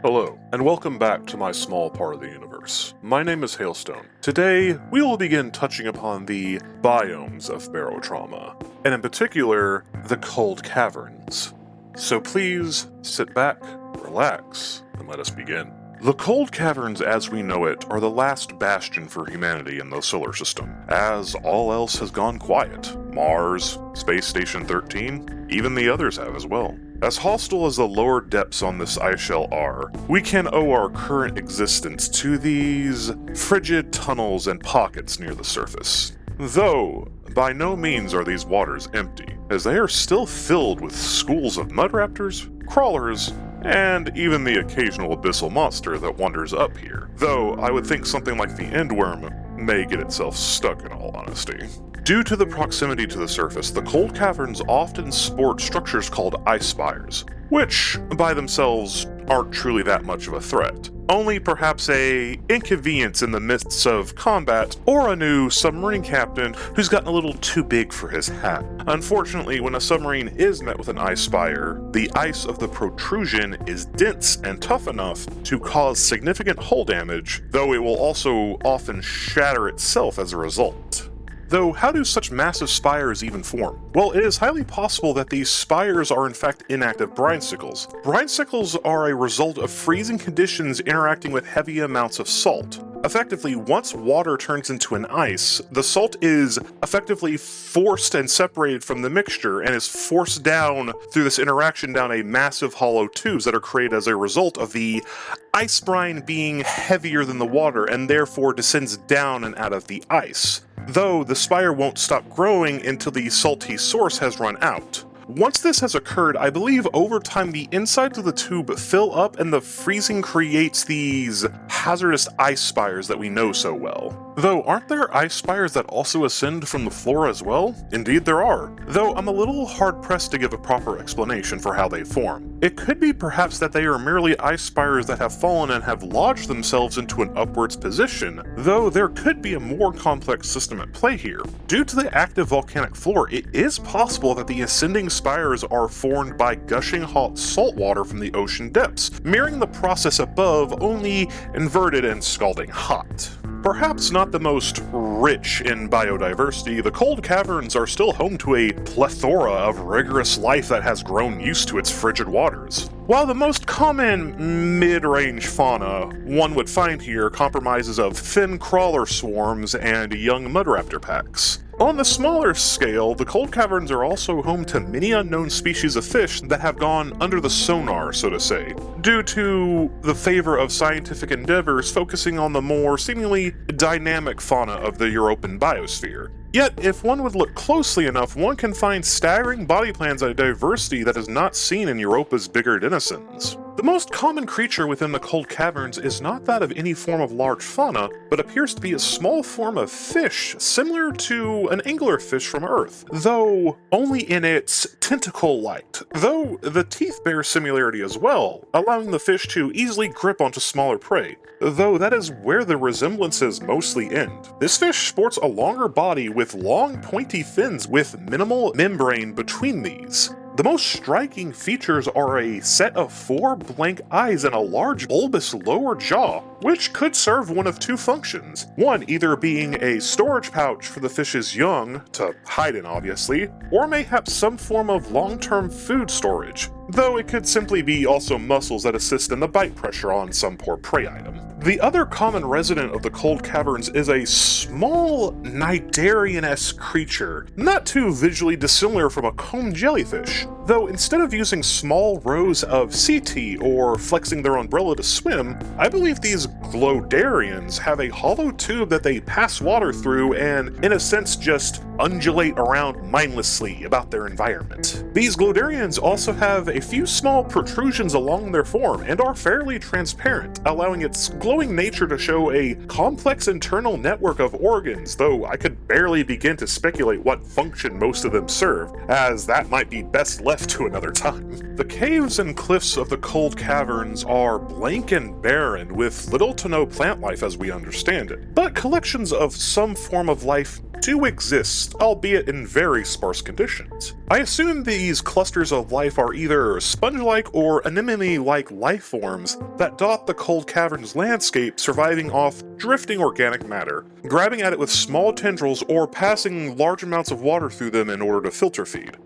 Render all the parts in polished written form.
Hello, and welcome back to my small part of the universe. My name is Hailstone. Today, we will begin touching upon the biomes of Barotrauma, and in particular, the cold caverns. So please, sit back, relax, and let us begin. The cold caverns as we know it are the last bastion for humanity in the solar system, as all else has gone quiet. Mars, Space Station 13, even the others have as well. As hostile as the lower depths on this ice shell are, we can owe our current existence to these frigid tunnels and pockets near the surface. Though, by no means are these waters empty, as they are still filled with schools of mud raptors, crawlers, and even the occasional abyssal monster that wanders up here. Though, I would think something like the endworm may get itself stuck in all honesty. Due to the proximity to the surface, the cold caverns often sport structures called ice spires, which, by themselves, aren't truly that much of a threat. Only perhaps a inconvenience in the midst of combat, or a new submarine captain who's gotten a little too big for his hat. Unfortunately, when a submarine is met with an ice spire, the ice of the protrusion is dense and tough enough to cause significant hull damage, though it will also often shatter itself as a result. Though, how do such massive spires even form? Well, it is highly possible that these spires are in fact inactive brinesicles. Brinesicles are a result of freezing conditions interacting with heavy amounts of salt. Effectively, once water turns into an ice, the salt is effectively forced and separated from the mixture and is forced down through this interaction down a massive hollow tubes that are created as a result of the ice brine being heavier than the water and therefore descends down and out of the ice. Though the spire won't stop growing until the salty source has run out. Once this has occurred, I believe over time the insides of the tube fill up and the freezing creates these hazardous ice spires that we know so well. Though, aren't there ice spires that also ascend from the floor as well? Indeed there are, though I'm a little hard-pressed to give a proper explanation for how they form. It could be perhaps that they are merely ice spires that have fallen and have lodged themselves into an upwards position, though there could be a more complex system at play here. Due to the active volcanic floor, it is possible that the ascending spires are formed by gushing hot salt water from the ocean depths, mirroring the process above, only inverted and scalding hot. Perhaps not the most rich in biodiversity, the cold caverns are still home to a plethora of rigorous life that has grown used to its frigid waters. While the most common mid-range fauna one would find here comprises of thin crawler swarms and young mudraptor packs. On the smaller scale, the cold caverns are also home to many unknown species of fish that have gone under the sonar, so to say, due to the favor of scientific endeavors focusing on the more seemingly dynamic fauna of the European biosphere. Yet, if one would look closely enough, one can find staggering body plans and diversity that is not seen in Europa's bigger denizens. The most common creature within the cold caverns is not that of any form of large fauna, but appears to be a small form of fish, similar to an anglerfish from Earth, though only in its tentacle light, though the teeth bear similarity as well, allowing the fish to easily grip onto smaller prey, though that is where the resemblances mostly end. This fish sports a longer body with long pointy fins with minimal membrane between these. The most striking features are a set of 4 blank eyes and a large bulbous lower jaw, which could serve one of 2 functions. One either being a storage pouch for the fish's young, to hide in obviously, or mayhaps some form of long-term food storage, though it could simply be also muscles that assist in the bite pressure on some poor prey item. The other common resident of the cold caverns is a small Cnidarian-esque creature, not too visually dissimilar from a comb jellyfish, though instead of using small rows of setae or flexing their umbrella to swim, I believe these glodarians have a hollow tube that they pass water through and, in a sense, just undulate around mindlessly about their environment. These glodarians also have a few small protrusions along their form and are fairly transparent, allowing its glowing nature to show a complex internal network of organs, though I could barely begin to speculate what function most of them serve, as that might be best left to another time. The caves and cliffs of the cold caverns are blank and barren, with little to no plant life as we understand it, but collections of some form of life do exist, albeit in very sparse conditions. I assume these clusters of life are either sponge-like or anemone-like life forms that dot the cold caverns landscape, surviving off drifting organic matter, grabbing at it with small tendrils or passing large amounts of water through them in order to filter feed.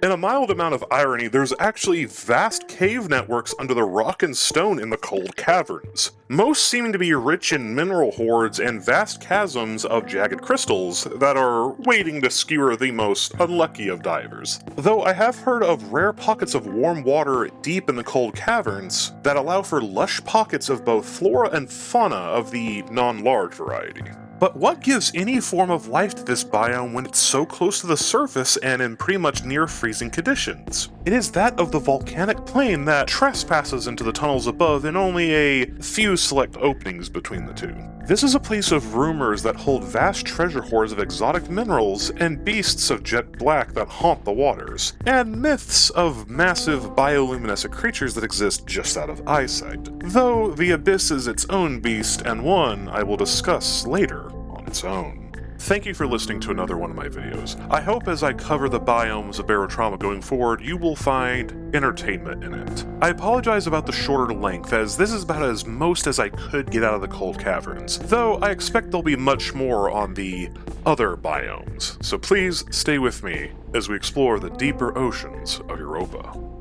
In a mild amount of irony, there's actually vast cave networks under the rock and stone in the cold caverns, most seeming to be rich in mineral hoards and vast chasms of jagged crystals that are waiting to skewer the most unlucky of divers. Though I have heard of rare pockets of warm water deep in the cold caverns that allow for lush pockets of both flora and fauna of the non-large variety. But what gives any form of life to this biome when it's so close to the surface and in pretty much near freezing conditions? It is that of the volcanic plain that trespasses into the tunnels above in only a few select openings between the two. This is a place of rumors that hold vast treasure hoards of exotic minerals and beasts of jet black that haunt the waters, and myths of massive bioluminescent creatures that exist just out of eyesight, though the abyss is its own beast and one I will discuss later on its own. Thank you for listening to another one of my videos. I hope as I cover the biomes of Barotrauma going forward, you will find entertainment in it. I apologize about the shorter length, as this is about as most as I could get out of the cold caverns, though I expect there'll be much more on the other biomes, so please stay with me as we explore the deeper oceans of Europa.